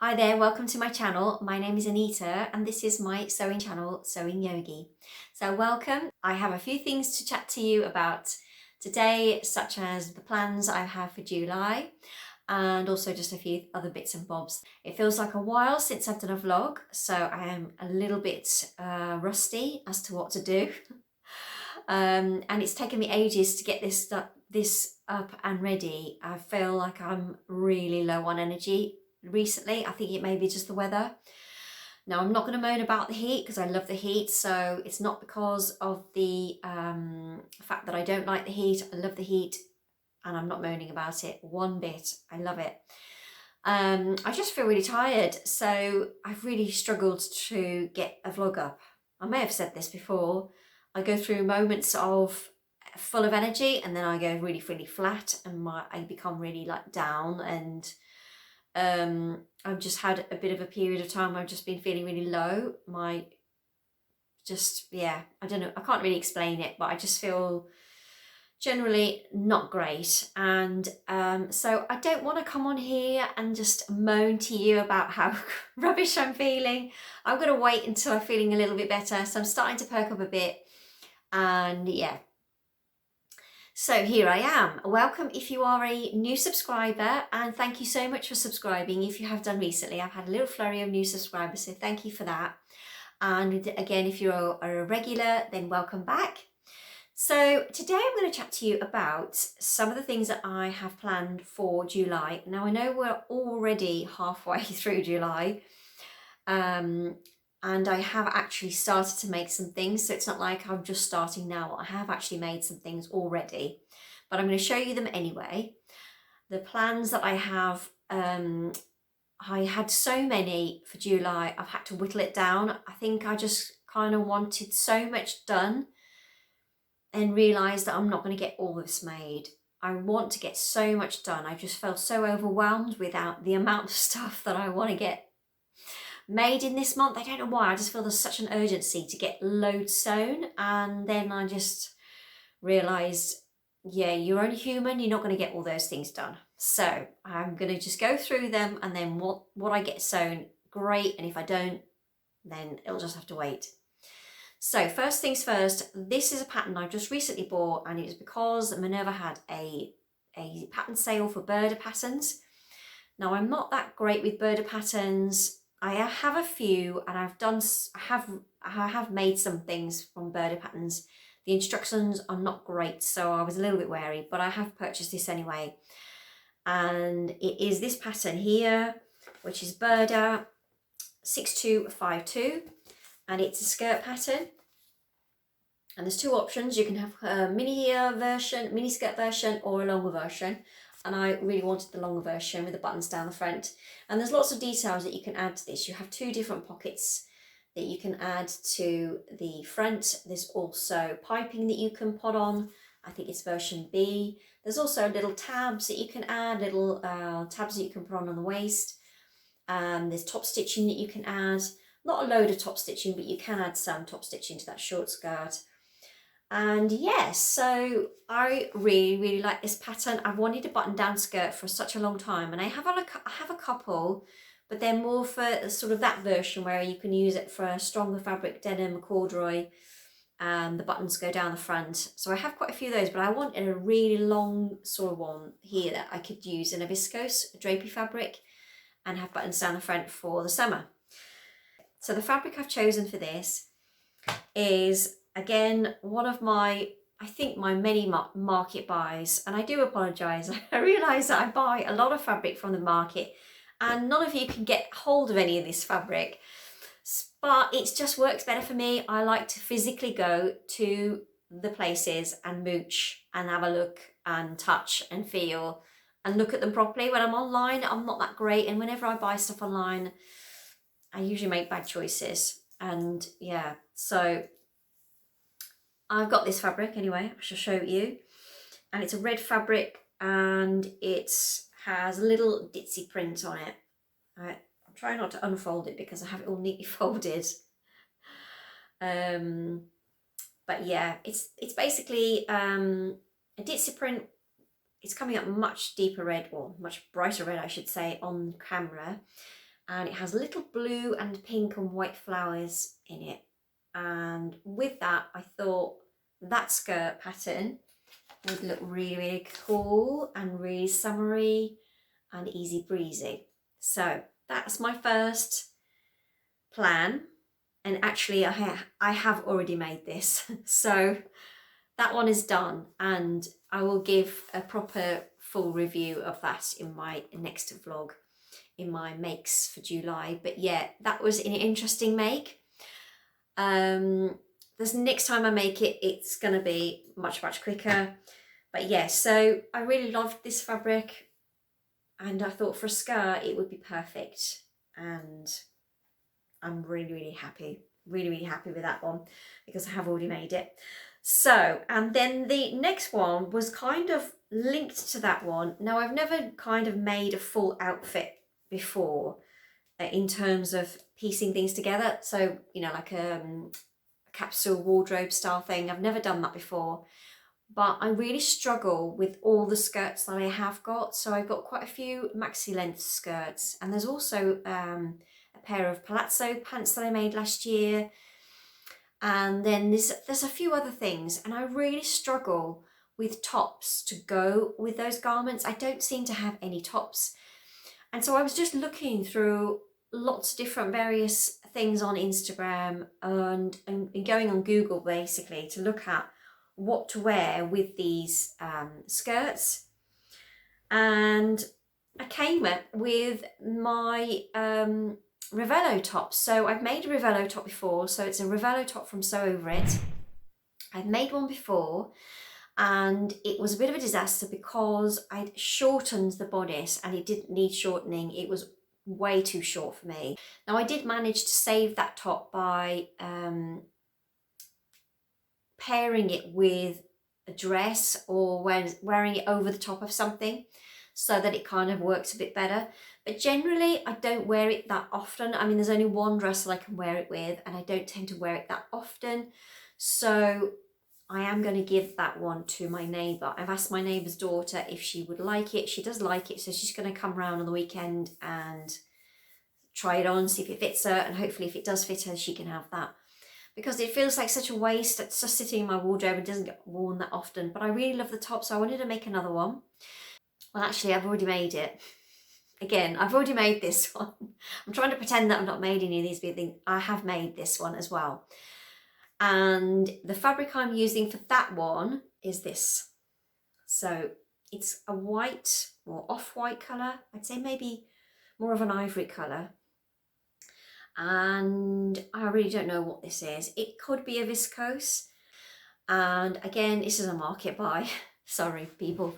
Hi there, welcome to my channel. My name is Anita and this is my sewing channel, Sewing Yogi. So welcome. I have a few things to chat to you about today, such as the plans I have for July and also just a few other bits and bobs. It feels like a while since I've done a vlog, so I am a little bit rusty as to what to do. And it's taken me ages to get this up and ready. I feel like I'm really low on energy recently. I think it may be just the weather. Now, I'm not going to moan about the heat because I love the heat, so it's not because of the fact that I don't like the heat. I love the heat and I'm not moaning about it one bit. I love it. I just feel really tired, so I've really struggled to get a vlog up. I may have said this before. I go through moments of full of energy and then I go really flat and I become really like down, and I've just had a bit of a period of time where I've just been feeling really low. I don't know, I can't really explain it, but I just feel generally not great. And so I don't want to come on here and just moan to you about how rubbish I'm feeling. I'm going to wait until I'm feeling a little bit better. So I'm starting to perk up a bit, and yeah. So here I am. Welcome if you are a new subscriber, and thank you so much for subscribing if you have done recently. I've had a little flurry of new subscribers, so thank you for that. And again, if you're a regular, then welcome back. So today I'm going to chat to you about some of the things that I have planned for July. Now I know we're already halfway through July, and I have actually started to make some things, so it's not like I'm just starting now. I have actually made some things already, but I'm going to show you them anyway. The plans that I have, I had so many for July, I've had to whittle it down. I think I just kind of wanted so much done and realised that I'm not going to get all this made. I want to get so much done. I just felt so overwhelmed without the amount of stuff that I want to get made in this month. I don't know why, I just feel there's such an urgency to get loads sewn, and then I just realised, yeah, you're only human, you're not going to get all those things done. So I'm going to just go through them, and then what I get sewn, great, and if I don't, then it'll just have to wait. So first things first, this is a pattern I just recently bought, and it's because Minerva had a pattern sale for birder patterns. Now I'm not that great with birder patterns. I have a few, and I have made some things from birder patterns. The instructions are not great, so I was a little bit wary, but I have purchased this anyway. And it is this pattern here, which is birder 6252. And it's a skirt pattern, and there's two options. You can have a mini skirt version, or a longer version, and I really wanted the longer version with the buttons down the front. And there's lots of details that you can add to this. You have two different pockets that you can add to the front. There's also piping that you can put on. I think it's version B. There's also little tabs that you can add, little tabs that you can put on the waist. There's top stitching that you can add. Not a load of top stitching, but you can add some top stitching to that short skirt. And yes, so I really like this pattern. I've wanted a button down skirt for such a long time, and I have a couple, but they're more for sort of that version where you can use it for a stronger fabric, denim, corduroy, and the buttons go down the front. So I have quite a few of those, but I wanted a really long sort of one here that I could use in a viscose drapey fabric and have buttons down the front for the summer. So the fabric I've chosen for this is, again, one of my, I think, my many market buys, and I do apologise. I realise that I buy a lot of fabric from the market, and none of you can get hold of any of this fabric, but it just works better for me. I like to physically go to the places and mooch and have a look and touch and feel and look at them properly. When I'm online, I'm not that great, and whenever I buy stuff online, I usually make bad choices. And yeah, so I've got this fabric anyway, I shall show you. And it's a red fabric, and it has a little ditzy print on it. I'm trying not to unfold it because I have it all neatly folded. But yeah, it's basically a ditzy print. It's coming up much deeper red, or much brighter red I should say, on camera. and it has little blue and pink and white flowers in it. And with that, I thought that skirt pattern would look really, really cool and really summery and easy breezy. So that's my first plan. And actually I have already made this. So that one is done, and I will give a proper full review of that in my next vlog, in my makes for July. But yeah, that was an interesting make. This next time I make it, it's going to be much quicker. But yeah, so I really loved this fabric, and I thought for a skirt it would be perfect, and I'm really happy, really happy with that one, because I have already made it. So, and then the next one was kind of linked to that one. Now, I've never kind of made a full outfit before in terms of piecing things together. So, you know, like a capsule wardrobe style thing. I've never done that before, but I really struggle with all the skirts that I have got. So I've got quite a few maxi length skirts, and there's also a pair of palazzo pants that I made last year. And then there's a few other things, and I really struggle with tops to go with those garments. I don't seem to have any tops. And so I was just looking through lots of different various things on Instagram and going on Google basically to look at what to wear with these skirts. And I came up with my Revello top. So I've made a Revello top before, so it's a Revello top from Sew Over It. I've made one before, and it was a bit of a disaster because I'd shortened the bodice and it didn't need shortening. It was way too short for me. Now, I did manage to save that top by pairing it with a dress or wearing it over the top of something, so that it kind of works a bit better. But generally, I don't wear it that often. I mean, there's only one dress that I can wear it with, and I don't tend to wear it that often. So I am going to give that one to my neighbour. I've asked my neighbour's daughter if she would like it. She does like it, so she's going to come round on the weekend and try it on, see if it fits her, and hopefully if it does fit her, she can have that. Because it feels like such a waste. It's just sitting in my wardrobe and doesn't get worn that often. But I really love the top, so I wanted to make another one. Well, actually, I've already made it. Again, I've already made this one. I'm trying to pretend that I've not made any of these big things. I have made this one as well. And the fabric I'm using for that one is this. So it's a white or off-white colour. I'd say maybe more of an ivory colour. And I really don't know what this is. It could be a viscose. And again, this is a market buy. Sorry, people.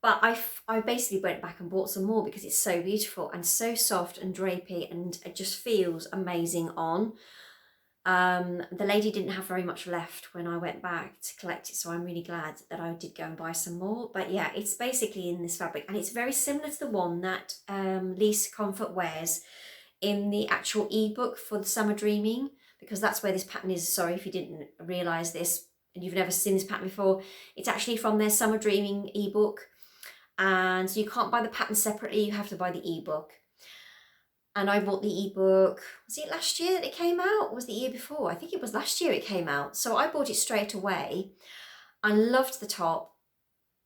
But I basically went back and bought some more because it's so beautiful and so soft and drapey, and it just feels amazing on. The lady didn't have very much left when I went back to collect it, so I'm really glad that I did go and buy some more. But yeah, it's basically in this fabric, and it's very similar to the one that Lisa Comfort wears in the actual ebook for the Summer Dreaming, because that's where this pattern is. Sorry if you didn't realise this and you've never seen this pattern before. It's actually from their Summer Dreaming ebook, and so you can't buy the pattern separately, you have to buy the ebook. And I bought the ebook, was it last year that it came out? Or was it the year before? I think it was last year it came out. So I bought it straight away. I loved the top,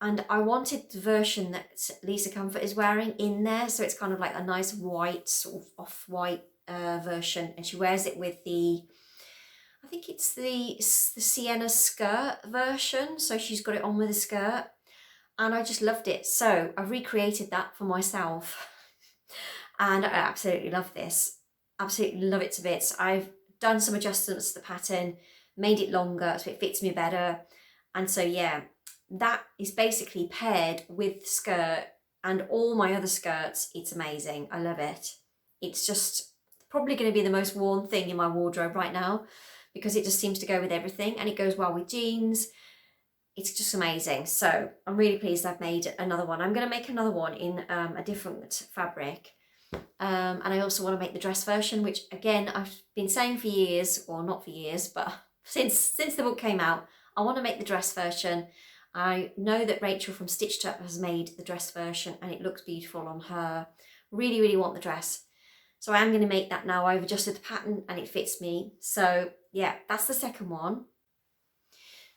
and I wanted the version that Lisa Comfort is wearing in there. So it's kind of like a nice white, sort of off-white version. And she wears it with the, I think it's the sienna skirt version. So she's got it on with a skirt. And I just loved it. So I recreated that for myself. And I absolutely love this. Absolutely love it to bits. I've done some adjustments to the pattern, made it longer so it fits me better. And so yeah, that is basically paired with the skirt and all my other skirts. It's amazing. I love it. It's just probably going to be the most worn thing in my wardrobe right now, because it just seems to go with everything, and it goes well with jeans. It's just amazing. So I'm really pleased I've made another one. I'm going to make another one in a different fabric. And I also want to make the dress version, which again, I've been saying for years, or not for years, but since the book came out, I want to make the dress version. I know that Rachel from Stitched Up has made the dress version, and it looks beautiful on her. Really, really want the dress. So I am going to make that now. I've adjusted the pattern and it fits me. So yeah, that's the second one.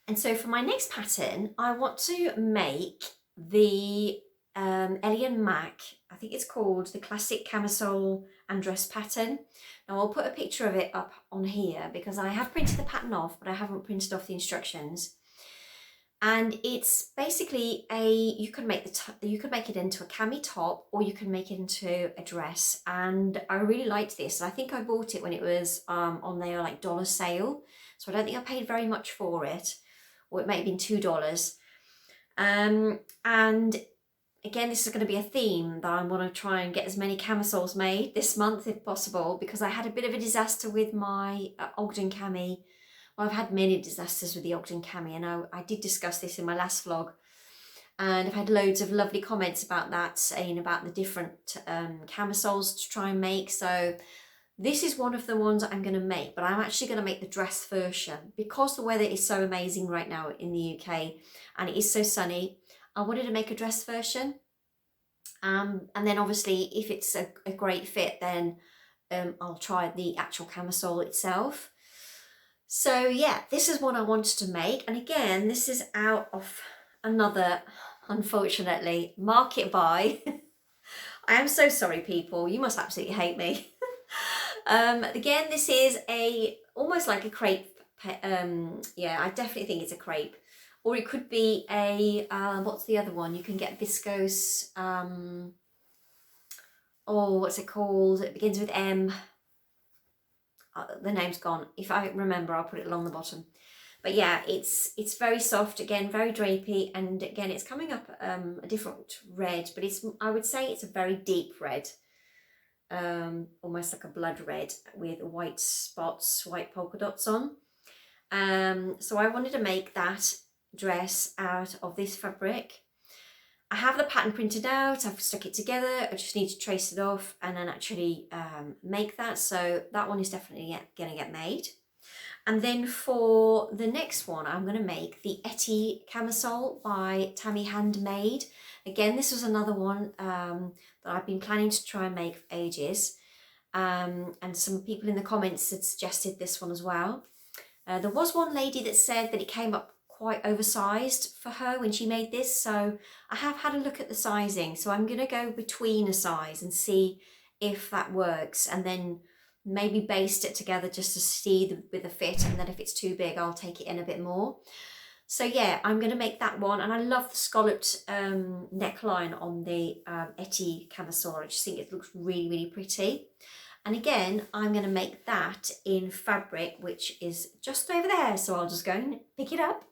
And so for my next pattern, I want to make the Ellie and Mac, I think it's called the Classic Camisole and Dress pattern. Now I'll put a picture of it up on here because I have printed the pattern off, but I haven't printed off the instructions. And it's basically you can make it into a cami top, or you can make it into a dress. And I really liked this. I think I bought it when it was on their like dollar sale, so I don't think I paid very much for it, or it may have been $2. And again, this is going to be a theme that I want to try and get as many camisoles made this month if possible, because I had a bit of a disaster with my Ogden cami. Well, I've had many disasters with the Ogden cami, and I did discuss this in my last vlog, and I've had loads of lovely comments about that, saying about the different camisoles to try and make. So this is one of the ones I'm going to make, but I'm actually going to make the dress version because the weather is so amazing right now in the UK and it is so sunny. I wanted to make a dress version, and then obviously if it's a great fit, then I'll try the actual camisole itself. So yeah, this is what I wanted to make. And again, this is out of another, unfortunately, market buy. I am so sorry, people. You must absolutely hate me. Again, this is almost like a crepe. Yeah, I definitely think it's a crepe. Or it could be a, what's the other one? You can get viscose, oh, what's it called? It begins with M. The name's gone. If I remember, I'll put it along the bottom. But yeah, it's very soft, again, very drapey, and again, it's coming up a different red, but I would say it's a very deep red, almost like a blood red with white spots, white polka dots on. So I wanted to make that dress out of this fabric. I have the pattern printed out, I've stuck it together, I just need to trace it off and then actually make that. So that one is definitely going to get made. And then for the next one, I'm going to make the Etti Camisole by Tammy Handmade. Again, this was another one that I've been planning to try and make for ages. And some people in the comments had suggested this one as well. There was one lady that said that it came up quite oversized for her when she made this, so I have had a look at the sizing, so I'm going to go between a size and see if that works, and then maybe baste it together just to see with the fit, and then if it's too big I'll take it in a bit more. So yeah, I'm going to make that one, and I love the scalloped neckline on the Etti Camisole. I just think it looks really, really pretty. And again, I'm going to make that in fabric, which is just over there, so I'll just go and pick it up.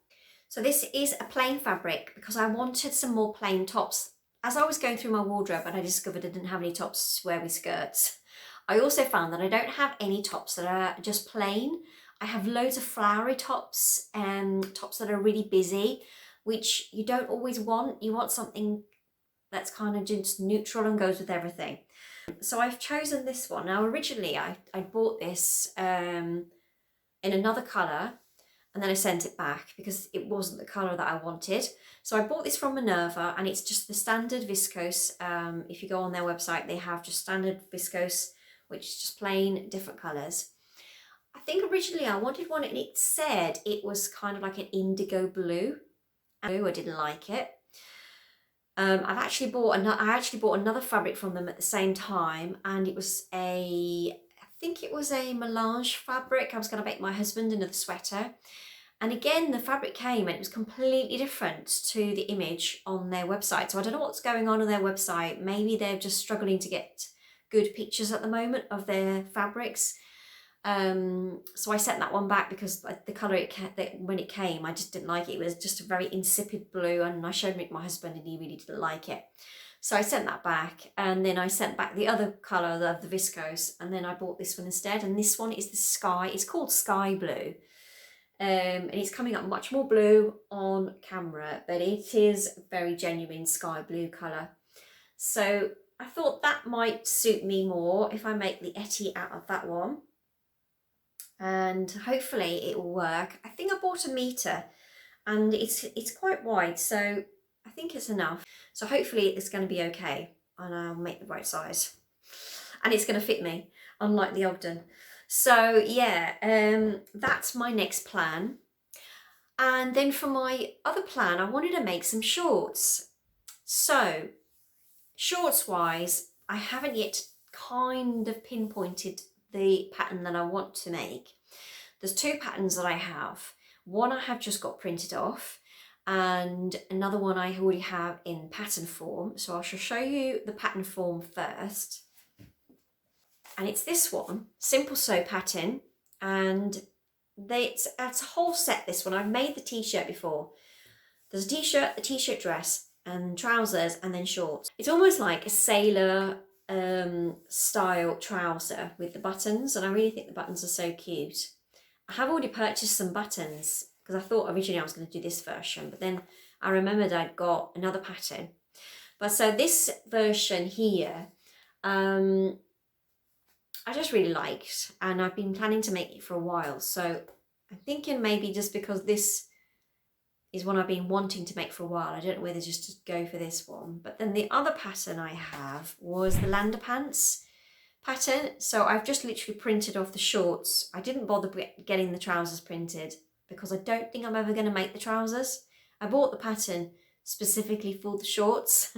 So this is a plain fabric because I wanted some more plain tops. As I was going through my wardrobe and I discovered I didn't have any tops to wear with skirts, I also found that I don't have any tops that are just plain. I have loads of flowery tops and tops that are really busy, which you don't always want. You want something that's kind of just neutral and goes with everything. So I've chosen this one. Now originally I bought this in another colour, and then I sent it back because it wasn't the colour that I wanted. So I bought this from Minerva, and it's just the standard viscose. If you go on their website, they have just standard viscose, which is just plain, different colours. I think originally I wanted one and it said it was kind of like an indigo blue. I didn't like it. I actually bought another fabric from them at the same time, and it was I think it was a melange fabric. I was going to make my husband another sweater, and again the fabric came and it was completely different to the image on their website. So I don't know what's going on their website. Maybe they're just struggling to get good pictures at the moment of their fabrics. So I sent that one back because the colour when it came, I just didn't like it. It was just a very insipid blue, and I showed it to my husband and he really didn't like it. So I sent that back, and then I sent back the other colour of the viscose, and then I bought this one instead. And this one is the sky, it's called Sky Blue. And it's coming up much more blue on camera, but it is a very genuine sky blue colour. So I thought that might suit me more if I make the Etti out of that one. And hopefully it will work. I think I bought a metre, and it's quite wide, so I think it's enough. So hopefully it's going to be okay. and I'll make the right size. And it's going to fit me, unlike the Ogden. So yeah, that's my next plan. And then for my other plan, I wanted to make some shorts. So shorts wise, I haven't yet kind of pinpointed the pattern that I want to make. There's two patterns that I have. One I have just got printed off, and another one I already have in pattern form. So I shall show you the pattern form first. And it's this one, Simple Sew pattern, and it's a whole set, this one. I've made the t-shirt before. There's a t-shirt, a t-shirt dress, and trousers, and then shorts. It's almost like a sailor style trouser with the buttons, and I really think the buttons are so cute. I have already purchased some buttons because I thought originally I was going to do this version, but then I remembered I'd got another pattern. But so this version here, I just really liked, and I've been planning to make it for a while. So I'm thinking maybe just because this is one I've been wanting to make for a while, I don't know whether just to go for this one. But then the other pattern I have was the Lander Pants pattern. So I've just literally printed off the shorts. I didn't bother getting the trousers printed because I don't think I'm ever going to make the trousers. I bought the pattern specifically for the shorts,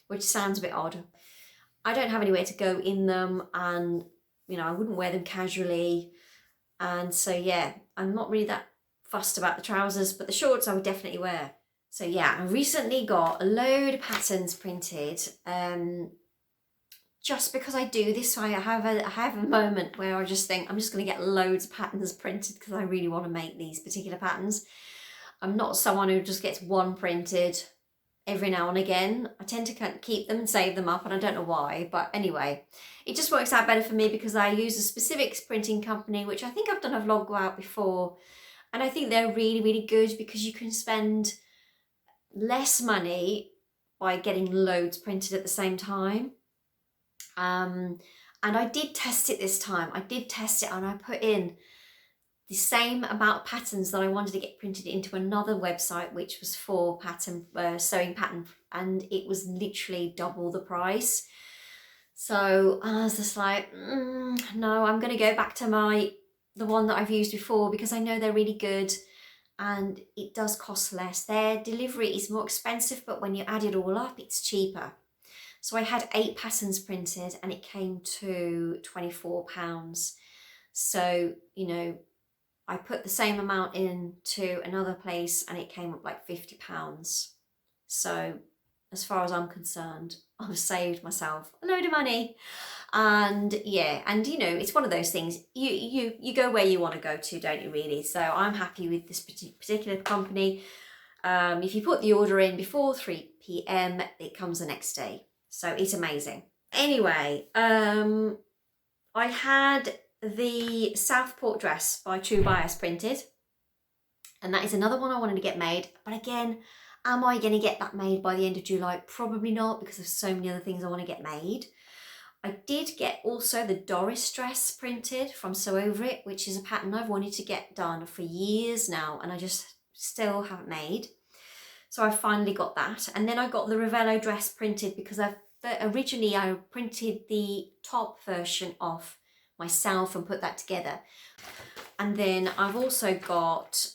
which sounds a bit odd. I don't have anywhere to go in them, and you know, I wouldn't wear them casually. And so yeah, I'm not really that fussed about the trousers, but the shorts I would definitely wear. So yeah, I recently got a load of patterns printed, just because I do this. So I have a moment where I just think I'm just going to get loads of patterns printed because I really want to make these particular patterns. I'm not someone who just gets one printed every now and again. I tend to keep them and save them up, and I don't know why, but anyway, it just works out better for me because I use a specific printing company, which I think I've done a vlog about before, and I think they're really, really good because you can spend less money by getting loads printed at the same time. And I did test it this time. I did test it, and I put in the same amount of patterns that I wanted to get printed into another website, which was for pattern sewing pattern, and it was literally double the price. So I was just like, no, I'm going to go back to the one that I've used before because I know they're really good and it does cost less. Their delivery is more expensive, but when you add it all up, it's cheaper. So I had 8 patterns printed and it came to £24. So, you know, I put the same amount into another place and it came up like £50. So as far as I'm concerned, I've saved myself a load of money. And yeah, and you know, it's one of those things, you go where you want to go to, don't you really? So I'm happy with this particular company. If you put the order in before 3 p.m, it comes the next day. So it's amazing. Anyway, I had the Southport Dress by True Bias printed, and that is another one I wanted to get made. But again, am I going to get that made by the end of July? Probably not, because there's so many other things I want to get made. I did get also the Doris Dress printed from Sew Over It, which is a pattern I've wanted to get done for years now, and I just still haven't made. So I finally got that. And then I got the Revello dress printed because originally I printed the top version off myself and put that together. And then I've also got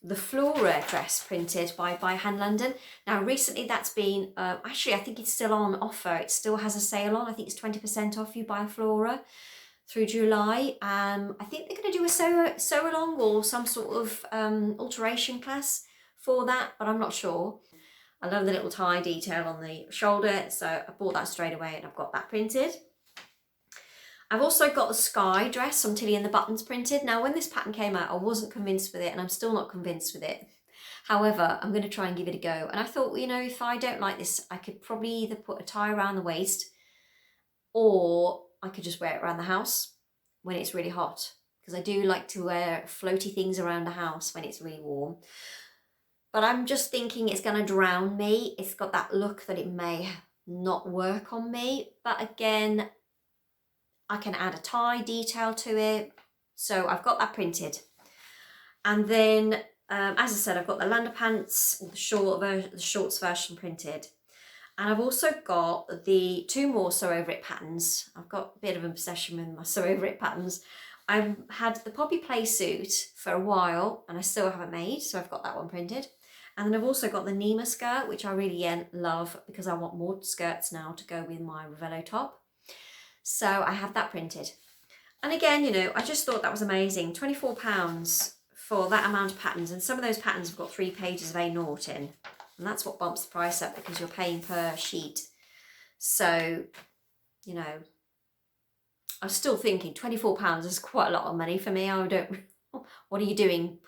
the Flora dress printed by Hand London. Now recently that's been, actually I think it's still on offer. It still has a sale on. I think it's 20% off you buy Flora through July. I think they're going to do a sew along or some sort of alteration class for that, but I'm not sure. I love the little tie detail on the shoulder, so I bought that straight away and I've got that printed. I've also got the Sky dress from Tilly and the Buttons printed. Now when this pattern came out, I wasn't convinced with it, and I'm still not convinced with it. However, I'm going to try and give it a go. And I thought, well, you know, if I don't like this, I could probably either put a tie around the waist or I could just wear it around the house when it's really hot. Because I do like to wear floaty things around the house when it's really warm. But I'm just thinking it's going to drown me. It's got that look that it may not work on me. But again, I can add a tie detail to it. So I've got that printed. And then, as I said, I've got the Lander Pants, the shorts version printed. And I've also got the 2 more Sew Over It patterns. I've got a bit of an obsession with my Sew Over It patterns. I've had the Poppy Play suit for a while and I still haven't made, so I've got that one printed. And then I've also got the Nima skirt, which I really love because I want more skirts now to go with my Revello top. So I have that printed. And again, you know, I just thought that was amazing. £24 for that amount of patterns. And some of those patterns have got 3 pages of A0 in. And that's what bumps the price up because you're paying per sheet. So, you know, I'm still thinking £24 is quite a lot of money for me. I don't, what are you doing?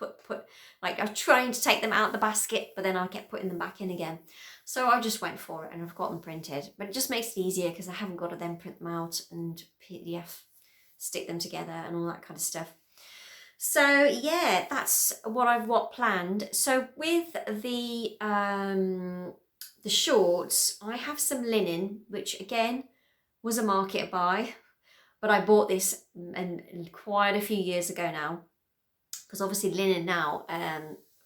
Like I'm trying to take them out of the basket, but then I kept putting them back in again. So I just went for it and I've got them printed. But it just makes it easier because I haven't got to then print them out and PDF, stick them together and all that kind of stuff. So yeah, that's what I've planned. So with the shorts, I have some linen, which again was a market buy, but I bought this quite a few years ago now, because obviously linen now,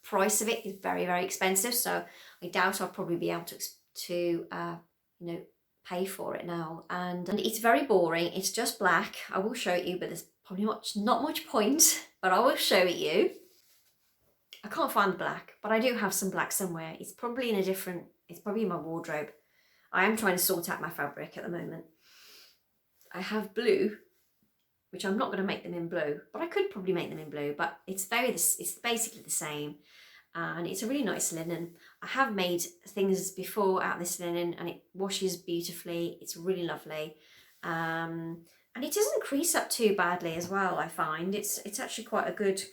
price of it is very, very expensive. So I doubt I'll probably be able to you know, pay for it now. And it's very boring. It's just black. I will show it you, but there's probably not much point, but I will show it you. I can't find the black, but I do have some black somewhere. It's probably in a different, it's probably in my wardrobe. I am trying to sort out my fabric at the moment. I have blue, which I'm not going to make them in blue, but I could probably make them in blue, but it's basically the same. And it's a really nice linen. I have made things before out of this linen and it washes beautifully. It's really lovely. And it doesn't crease up too badly as well, I find. It's actually quite a good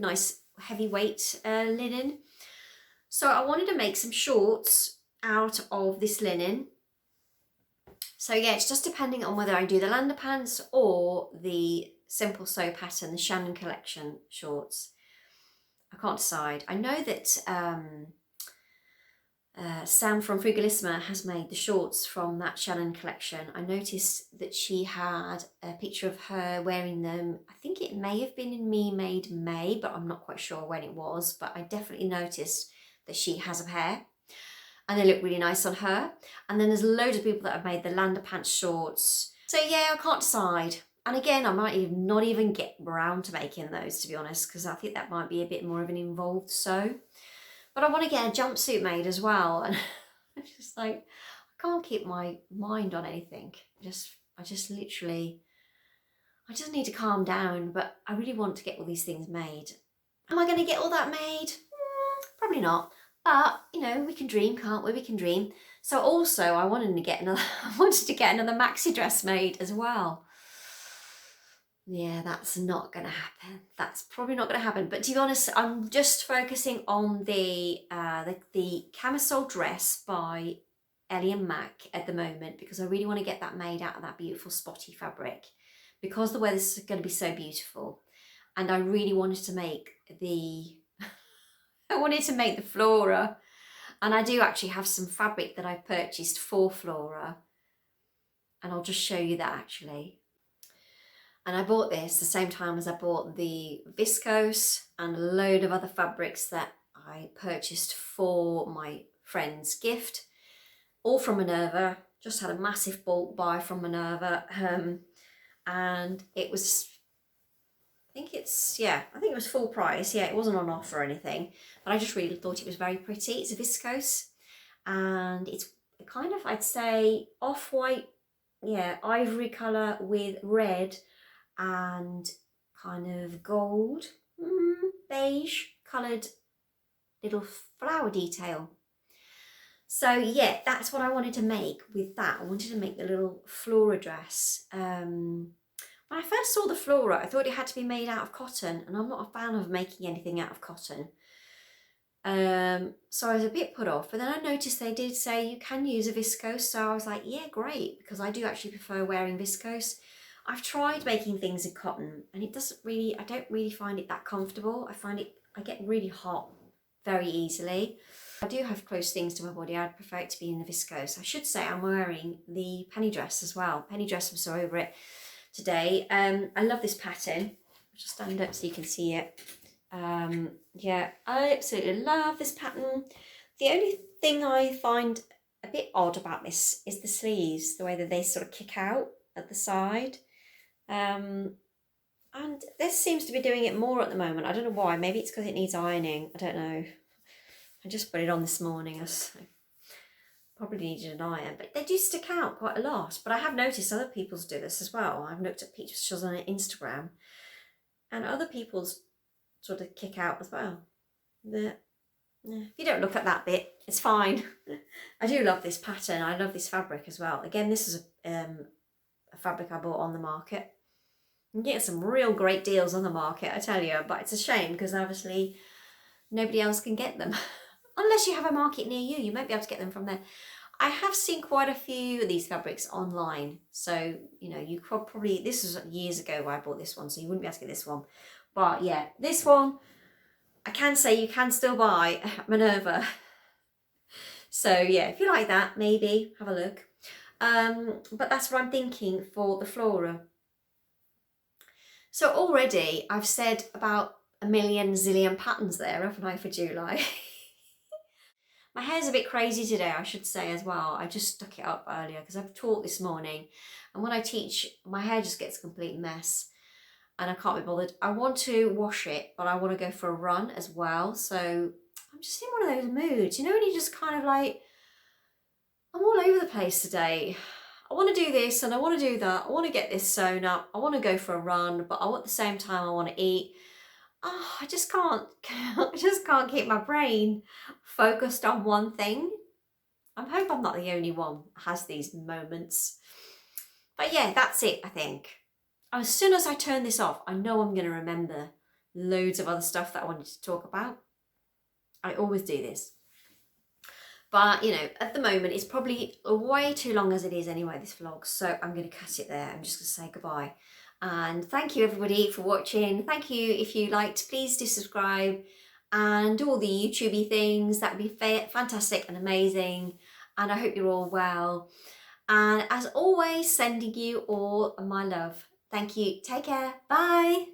nice heavyweight linen. So I wanted to make some shorts out of this linen. So yeah, it's just depending on whether I do the Lander pants or the Simple Sew pattern, the Shannon collection shorts. I can't decide. I know that Sam from Frugalissima has made the shorts from that Shannon collection. I noticed that she had a picture of her wearing them. I think it may have been in Me Made May, but I'm not quite sure when it was. But I definitely noticed that she has a pair and they look really nice on her. And then there's loads of people that have made the Lander pants shorts. So yeah, I can't decide. And again, I might not even get around to making those, to be honest, because I think that might be a bit more of an involved sew. But I want to get a jumpsuit made as well. And it's just like, I can't keep my mind on anything. I just need to calm down, but I really want to get all these things made. Am I going to get all that made? Probably not. But, you know, we can dream, can't we? We can dream. So also, I wanted to get another maxi dress made as well. Yeah, that's not going to happen. That's probably not going to happen. But to be honest, I'm just focusing on the camisole dress by Ellie and Mac at the moment because I really want to get that made out of that beautiful spotty fabric because the weather's going to be so beautiful. And I really wanted to make the Flora. And I do actually have some fabric that I purchased for Flora. And I'll just show you that actually. And I bought this the same time as I bought the viscose and a load of other fabrics that I purchased for my friend's gift, all from Minerva. Just had a massive bulk buy from Minerva, and it was, I think it was full price. Yeah, it wasn't on offer or anything, but I just really thought it was very pretty. It's a viscose, and it's kind of, I'd say, off-white, yeah, ivory colour with red and kind of gold, beige coloured little flower detail. So yeah, that's what I wanted to make with that. I wanted to make the little Flora dress. When I first saw the Flora, I thought it had to be made out of cotton, and I'm not a fan of making anything out of cotton. So I was a bit put off, but then I noticed they did say you can use a viscose, so I was like, yeah, great, because I do actually prefer wearing viscose. I've tried making things in cotton and I don't really find it that comfortable. I get really hot very easily. I do have close things to my body. I'd prefer it to be in the viscose. I should say I'm wearing the penny dress as well. Penny dress from Sew Over It today. I love this pattern. I'll just stand up so you can see it. Yeah, I absolutely love this pattern. The only thing I find a bit odd about this is the sleeves, the way that they sort of kick out at the side. And this seems to be doing it more at the moment. I don't know why. Maybe it's because it needs ironing. I don't know. I just put it on this morning. I probably needed an iron, but they do stick out quite a lot. But I have noticed other people's do this as well. I've looked at pictures on Instagram, and other people's sort of kick out as well. If you don't look at that bit, it's fine. I do love this pattern. I love this fabric as well. Again, this is a fabric I bought on the market. You can get some real great deals on the market, I tell you, but it's a shame because obviously nobody else can get them. Unless you have a market near you, you might be able to get them from there. I have seen quite a few of these fabrics online. So, you know, you could probably, this was years ago where I bought this one, so you wouldn't be able to get this one. But yeah, this one, I can say you can still buy at Minerva. So yeah, if you like that, maybe have a look. But that's what I'm thinking for the Flora. So already I've said about a million zillion patterns there, haven't I, for July? My hair's a bit crazy today, I should say as well. I just stuck it up earlier because I've taught this morning, and when I teach, my hair just gets a complete mess and I can't be bothered. I want to wash it, but I want to go for a run as well. So I'm just in one of those moods, you know, when you just kind of like, I'm all over the place today. I want to do this and I want to do that. I want to get this sewn up. I want to go for a run, but at the same time I want to eat. Oh, I just can't keep my brain focused on one thing. I hope I'm not the only one that has these moments. But yeah, that's it, I think. As soon as I turn this off, I know I'm going to remember loads of other stuff that I wanted to talk about. I always do this. But, you know, at the moment, it's probably way too long as it is anyway, this vlog. So I'm going to cut it there. I'm just going to say goodbye. And thank you, everybody, for watching. Thank you. If you liked, please do subscribe and do all the YouTubey things. That would be fantastic and amazing. And I hope you're all well. And as always, sending you all my love. Thank you. Take care. Bye.